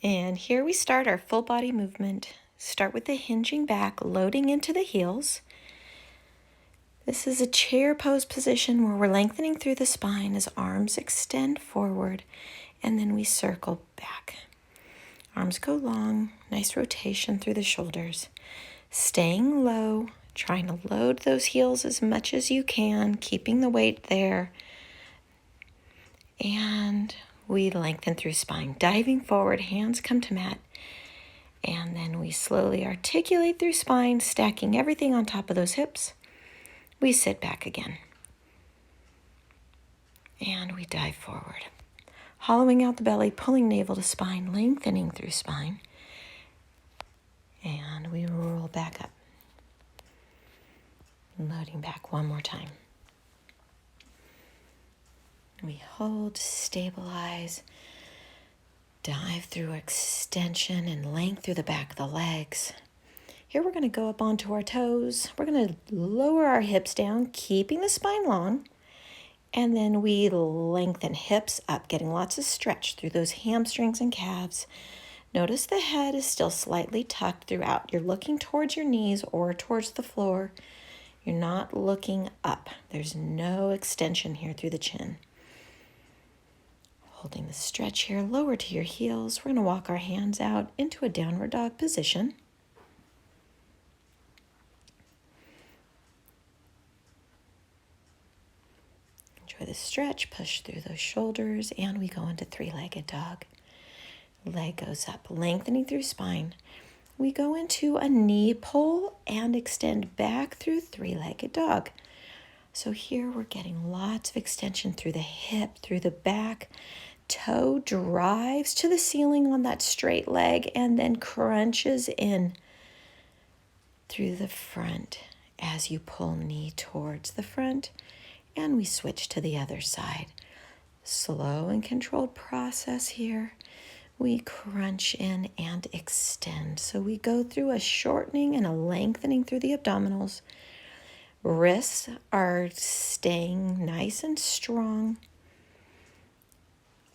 And here we start our full body movement. Start with the hinging back, loading into the heels. This is a chair pose position where we're lengthening through the spine as arms extend forward, and then we circle back. Arms go long, nice rotation through the shoulders. Staying low, trying to load those heels as much as you can, keeping the weight there. And we lengthen through spine, diving forward, hands come to mat. And then we slowly articulate through spine, stacking everything on top of those hips. We sit back again. And we dive forward. Hollowing out the belly, pulling navel to spine, lengthening through spine. And we roll back up. Loading back one more time. We hold, stabilize, dive through extension and length through the back of the legs. Here we're going to go up onto our toes. We're going to lower our hips down, keeping the spine long. And then we lengthen hips up, getting lots of stretch through those hamstrings and calves. Notice the head is still slightly tucked throughout. You're looking towards your knees or towards the floor. You're not looking up. There's no extension here through the chin. Holding the stretch here, lower to your heels. We're going to walk our hands out into a downward dog position. Enjoy the stretch, push through those shoulders, and we go into three-legged dog. Leg goes up, lengthening through spine. We go into a knee pull and extend back through three-legged dog. So here we're getting lots of extension through the hip, through the back. Toe drives to the ceiling on that straight leg and then crunches in through the front as you pull knee towards the front. And we switch to the other side. Slow and controlled process here. We crunch in and extend. So we go through a shortening and a lengthening through the abdominals. Wrists are staying nice and strong.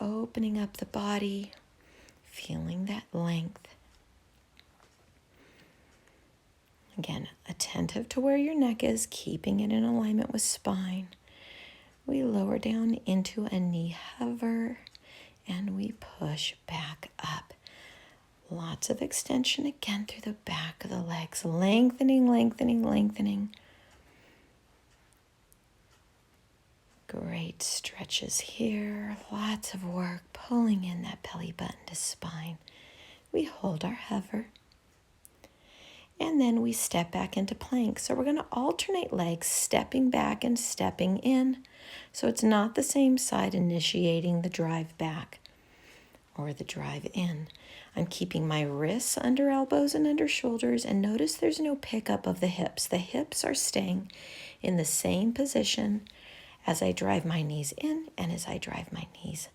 Opening up the body, feeling that length. Again, attentive to where your neck is, keeping it in alignment with spine. We lower down into a knee hover, and we push back up. Lots of extension again through the back of the legs, lengthening, lengthening, lengthening. Great stretches here, lots of work, pulling in that belly button to spine. We hold our hover. And then we step back into plank. So we're going to alternate legs, stepping back and stepping in. So it's not the same side initiating the drive back or the drive in. I'm keeping my wrists under elbows and under shoulders, and notice there's no pickup of the hips. The hips are staying in the same position as I drive my knees in and as I drive my knees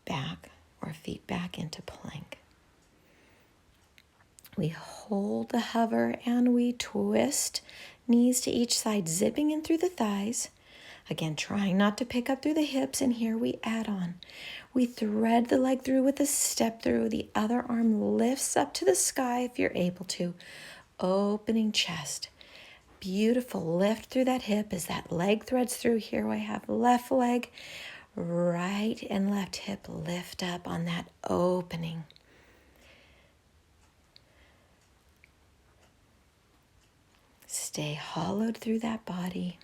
back or feet back into plank. We hold the hover and we twist knees to each side, zipping in through the thighs. Again, trying not to pick up through the hips, and here we add on. We thread the leg through with a step through. The other arm lifts up to the sky if you're able to. Opening chest. Beautiful lift through that hip as that leg threads through. Here I have left leg, right and left hip lift up on that opening. Stay hollowed through that body.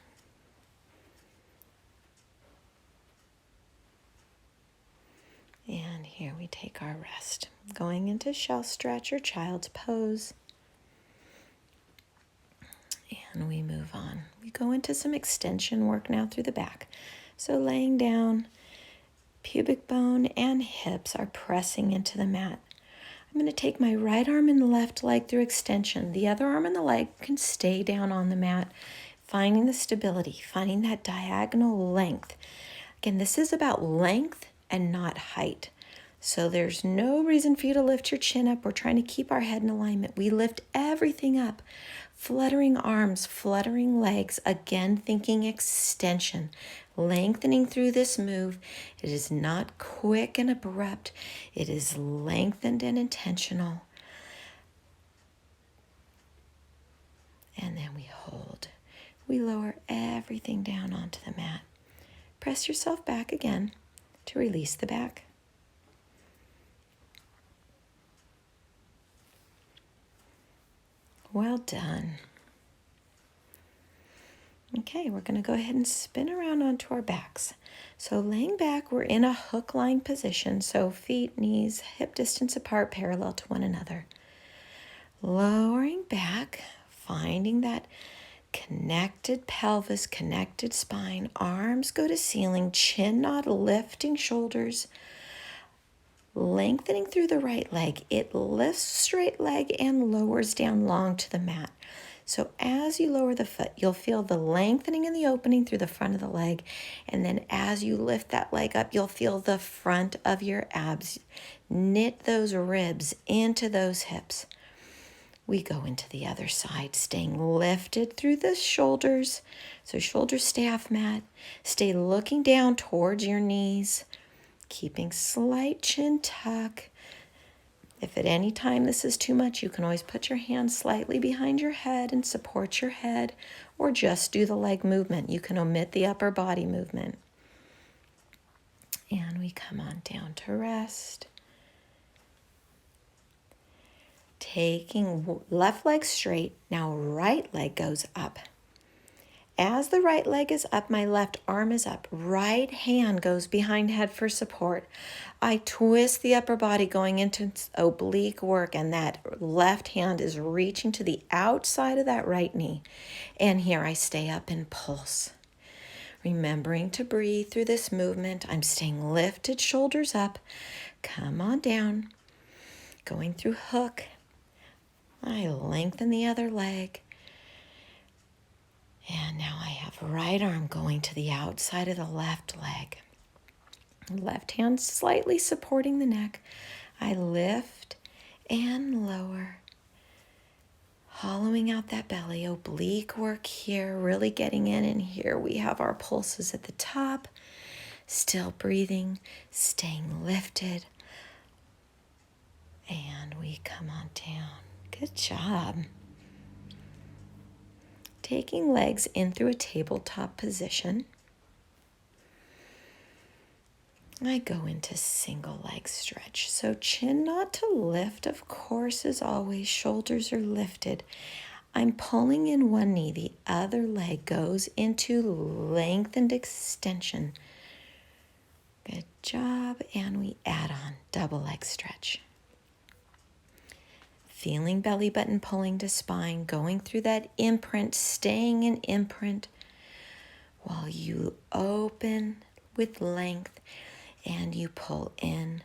And here we take our rest. Going into shell stretch or child's pose. And we move on. We go into some extension work now through the back. So laying down, pubic bone and hips are pressing into the mat. I'm going to take my right arm and left leg through extension. The other arm and the leg can stay down on the mat, finding the stability, finding that diagonal length. Again, this is about length and not height. So there's no reason for you to lift your chin up. We're trying to keep our head in alignment. We lift everything up, fluttering arms, fluttering legs, again thinking extension, lengthening through this move. It is not quick and abrupt. It is lengthened and intentional. And then we hold. We lower everything down onto the mat. Press yourself back again to release the back. Well done. Okay, we're going to go ahead and spin around onto our backs. So laying back, we're in a hook lying position, so feet, knees, hip distance apart, parallel to one another. Lowering back, finding that connected pelvis, connected spine, arms go to ceiling, chin nod, lifting shoulders, lengthening through the right leg. It lifts straight leg and lowers down long to the mat. So as you lower the foot, you'll feel the lengthening and the opening through the front of the leg. And then as you lift that leg up, you'll feel the front of your abs. Knit those ribs into those hips. We go into the other side, staying lifted through the shoulders. So shoulder staff mat. Stay looking down towards your knees, keeping slight chin tuck. If at any time this is too much, you can always put your hands slightly behind your head and support your head, or just do the leg movement. You can omit the upper body movement. And we come on down to rest. Taking left leg straight, now right leg goes up. As the right leg is up, my left arm is up. Right hand goes behind head for support. I twist the upper body going into oblique work, and that left hand is reaching to the outside of that right knee. And here I stay up and pulse. Remembering to breathe through this movement. I'm staying lifted, shoulders up. Come on down. Going through hook. I lengthen the other leg. And now I have right arm going to the outside of the left leg. Left hand slightly supporting the neck. I lift and lower. Hollowing out that belly. Oblique work here. Really getting in. And here we have our pulses at the top. Still breathing. Staying lifted. And we come on down. Good job. Taking legs in through a tabletop position. I go into single leg stretch. So chin not to lift, of course, as always. Shoulders are lifted. I'm pulling in one knee. The other leg goes into lengthened extension. Good job. And we add on double leg stretch. Feeling belly button pulling to spine, going through that imprint, staying in imprint while you open with length and you pull in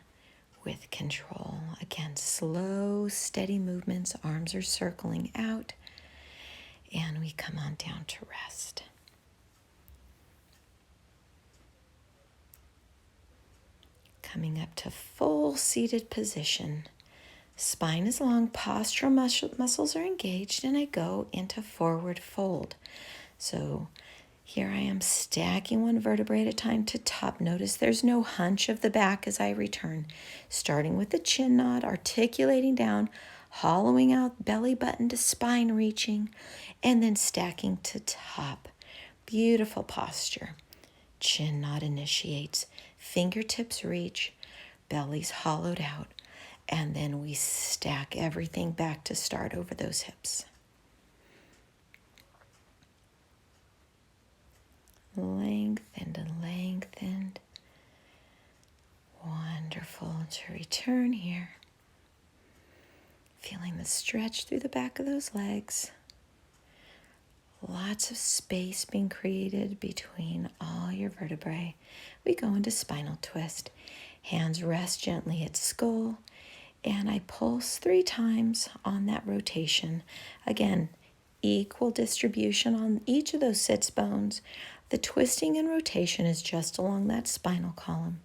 with control. Again, slow, steady movements. Arms are circling out. And we come on down to rest. Coming up to full seated position. Spine is long, postural muscles are engaged, and I go into forward fold. So here I am stacking one vertebrae at a time to top. Notice there's no hunch of the back as I return. Starting with the chin nod, articulating down, hollowing out belly button to spine reaching, and then stacking to top. Beautiful posture. Chin nod initiates, fingertips reach, belly's hollowed out. And then we stack everything back to start over those hips. Lengthened and lengthened. Wonderful to return here. Feeling the stretch through the back of those legs. Lots of space being created between all your vertebrae. We go into spinal twist. Hands rest gently at skull. And I pulse 3 times on that rotation. Again, equal distribution on each of those sits bones. The twisting and rotation is just along that spinal column.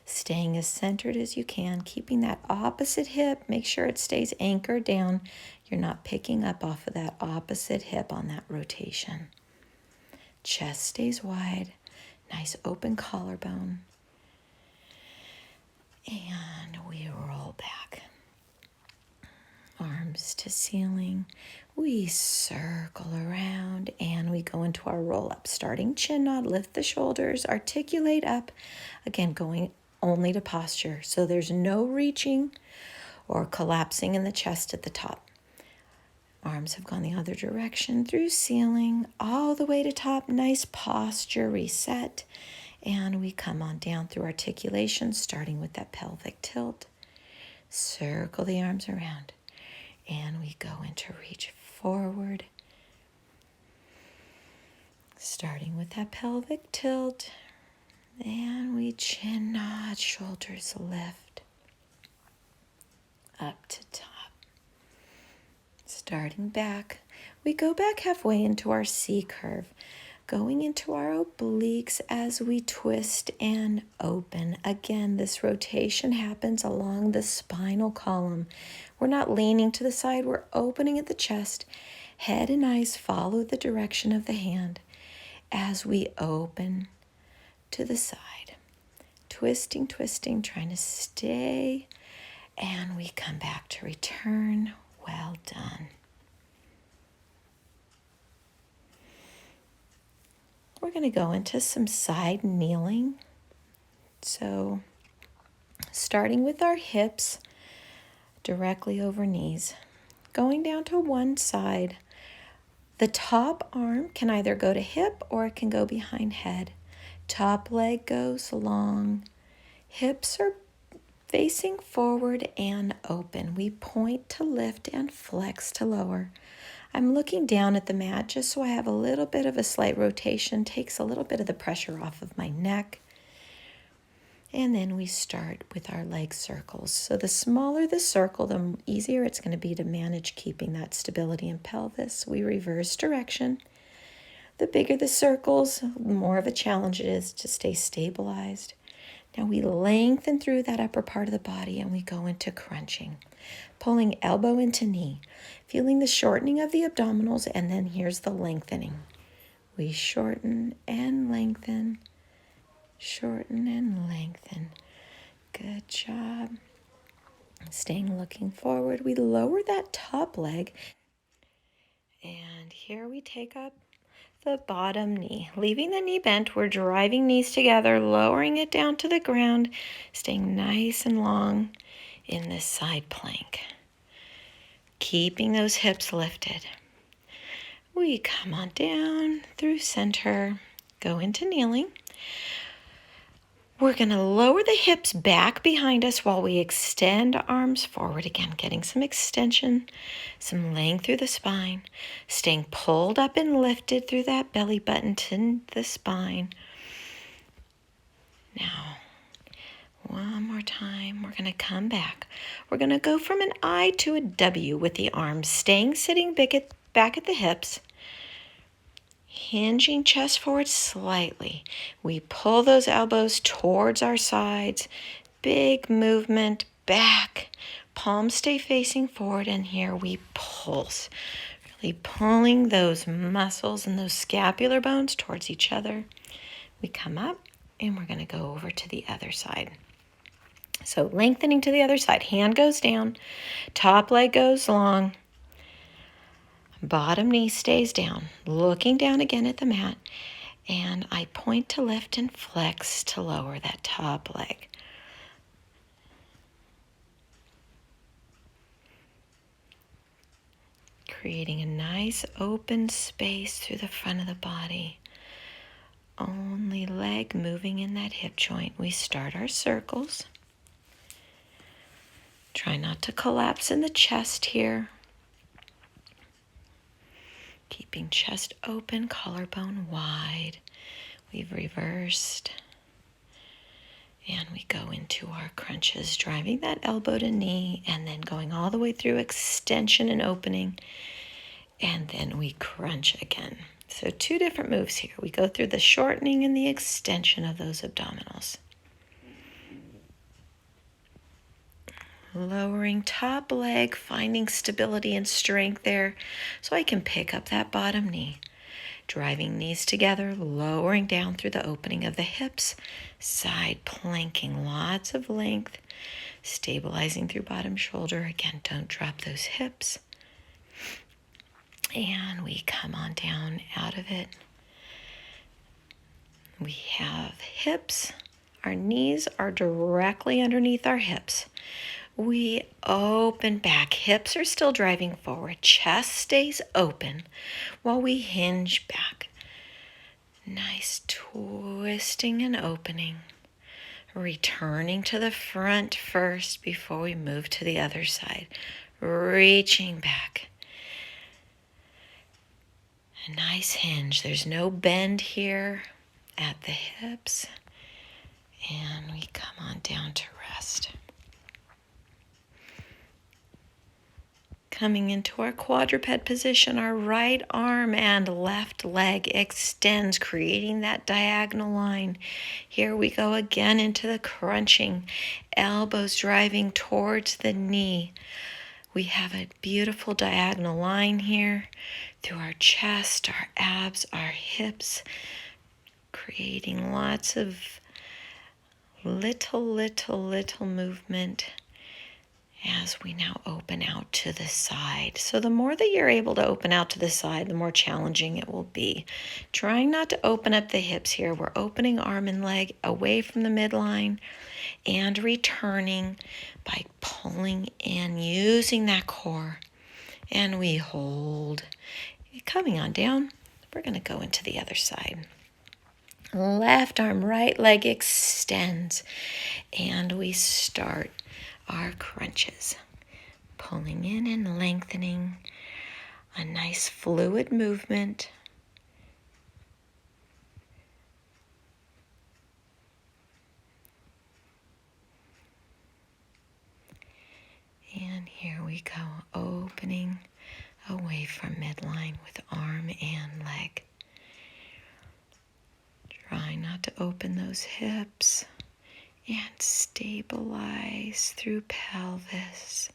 staying as centered as you can, keeping that opposite hip. Make sure it stays anchored down. You're not picking up off of that opposite hip on that rotation. Chest stays wide, nice open collarbone. And we roll back. Arms to ceiling. We circle around and we go into our roll up. Starting chin nod, lift the shoulders, articulate up. Again, going only to posture. So there's no reaching or collapsing in the chest at the top. Arms have gone the other direction through ceiling, all the way to top. Nice posture, reset. And we come on down through articulation, starting with that pelvic tilt. Circle the arms around. And we go into reach forward. Starting with that pelvic tilt. And we chin nod, shoulders lift. Up to top. Starting back, we go back halfway into our C curve, going into our obliques as we twist and open. Again, this rotation happens along the spinal column. We're not leaning to the side, we're opening at the chest. Head and eyes follow the direction of the hand as we open to the side. Twisting, twisting, trying to stay. And we come back to return. Well done. We're going to go into some side kneeling. So starting with our hips directly over knees, going down to one side. The top arm can either go to hip or it can go behind head. Top leg goes long. Hips are facing forward and open. We point to lift and flex to lower. I'm looking down at the mat just so I have a little bit of a slight rotation, takes a little bit of the pressure off of my neck. And then we start with our leg circles. So the smaller the circle, the easier it's going to be to manage keeping that stability in pelvis. We reverse direction. The bigger the circles, the more of a challenge it is to stay stabilized. Now we lengthen through that upper part of the body and we go into crunching. Pulling elbow into knee, feeling the shortening of the abdominals, and then here's the lengthening. We shorten and lengthen, shorten and lengthen. Good job. Staying looking forward. We lower that top leg, and here we take up the bottom knee. Leaving the knee bent, we're driving knees together, lowering it down to the ground, staying nice and long in this side plank. Keeping those hips lifted. We come on down through center, go into kneeling. We're going to lower the hips back behind us while we extend arms forward again, getting some extension, some length through the spine, staying pulled up and lifted through that belly button to the spine. Now, one more time, we're going to come back. We're going to go from an I to a W with the arms staying sitting back at the hips, hinging chest forward slightly. We pull those elbows towards our sides. Big movement back. Palms stay facing forward, and here we pulse. Really pulling those muscles and those scapular bones towards each other. We come up, and we're going to go over to the other side. So lengthening to the other side. Hand goes down. Top leg goes long. Bottom knee stays down. Looking down again at the mat. And I point to lift and flex to lower that top leg. Creating a nice open space through the front of the body. Only leg moving in that hip joint. We start our circles. Try not to collapse in the chest here. Keeping chest open, collarbone wide. We've reversed. And we go into our crunches, driving that elbow to knee, and then going all the way through extension and opening. And then we crunch again. So 2 different moves here. We go through the shortening and the extension of those abdominals. Lowering top leg, finding stability and strength there so I can pick up that bottom knee. Driving knees together, lowering down through the opening of the hips, side planking, lots of length, stabilizing through bottom shoulder. Again, don't drop those hips. And we come on down out of it. We have hips. Our knees are directly underneath our hips. We open back. Hips are still driving forward. Chest stays open while we hinge back. Nice twisting and opening. Returning to the front first before we move to the other side. Reaching back. A nice hinge. There's no bend here at the hips. And we come on down to rest. Coming into our quadruped position, our right arm and left leg extends, creating that diagonal line. Here we go again into the crunching, elbows driving towards the knee. We have a beautiful diagonal line here through our chest, our abs, our hips, creating lots of little movement as we now open out to the side. So the more that you're able to open out to the side, the more challenging it will be. Trying not to open up the hips here. We're opening arm and leg away from the midline and returning by pulling in, using that core. And we hold. Coming on down, we're going to go into the other side. Left arm, right leg extends, and we start our crunches. Pulling in and lengthening, a nice fluid movement. And here we go, opening away from midline with arm and leg. Try not to open those hips and stabilize through pelvis.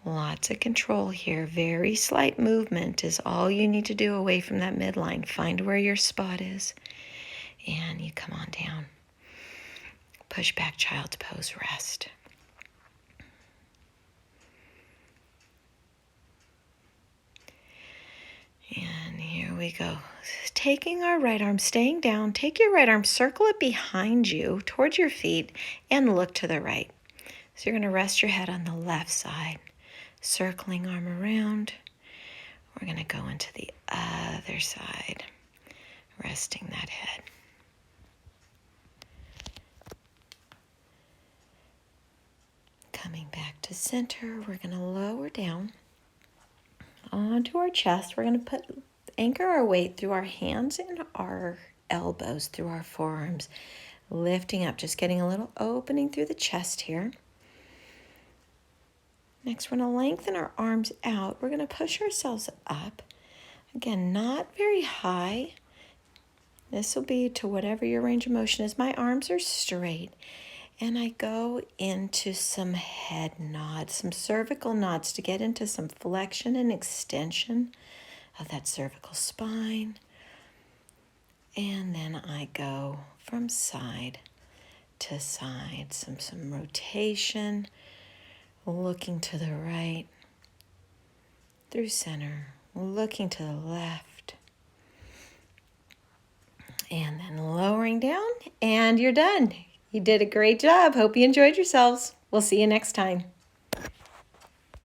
Lots of control here. Very slight movement is all you need to do away from that midline. Find where your spot is and you come on down. Push back, child's pose, rest. And here we go. Taking our right arm, staying down, take your right arm, circle it behind you towards your feet and look to the right. So you're going to rest your head on the left side, circling arm around. We're going to go into the other side, resting that head. Coming back to center, we're going to lower down onto our chest. We're going to anchor our weight through our hands and our elbows, through our forearms, lifting up, just getting a little opening through the chest here. Next, we're going to lengthen our arms out. We're going to push ourselves up. Again, not very high. This will be to whatever your range of motion is. My arms are straight. And I go into some head nods, some cervical nods to get into some flexion and extension of that cervical spine. And then I go from side to side, some rotation, looking to the right, through center, looking to the left, and then lowering down, and you're done. You did a great job. Hope you enjoyed yourselves. We'll see you next time.